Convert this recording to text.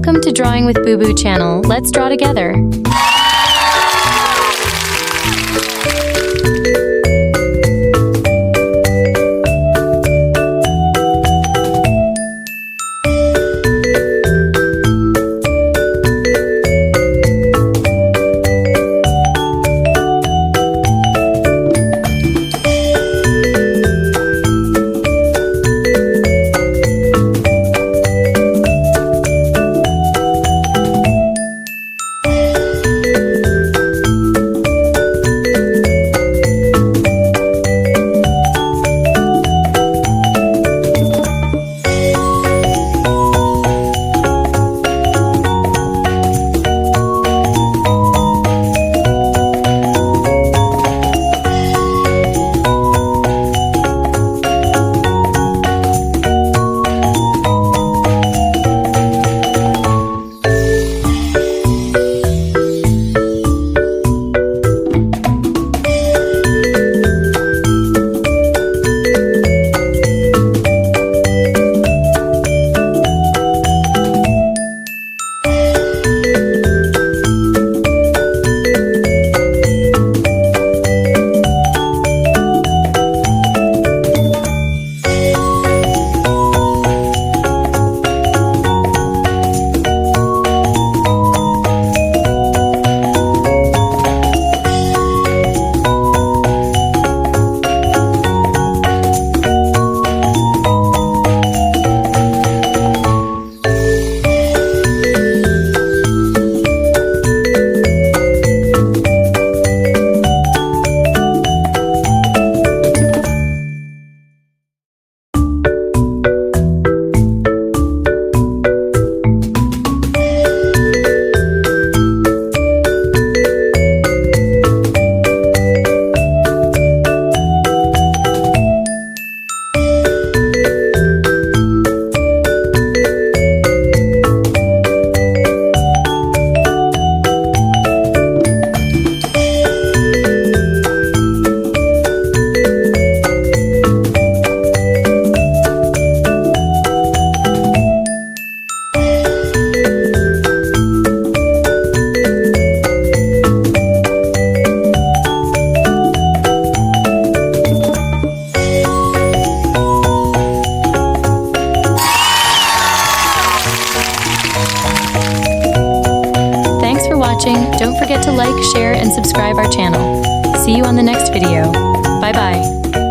Welcome to Drawing with Boo Boo channel. Let's draw together. Thanks for watching. Don't forget to like, share, and subscribe our channel. See you on the next video. Bye bye.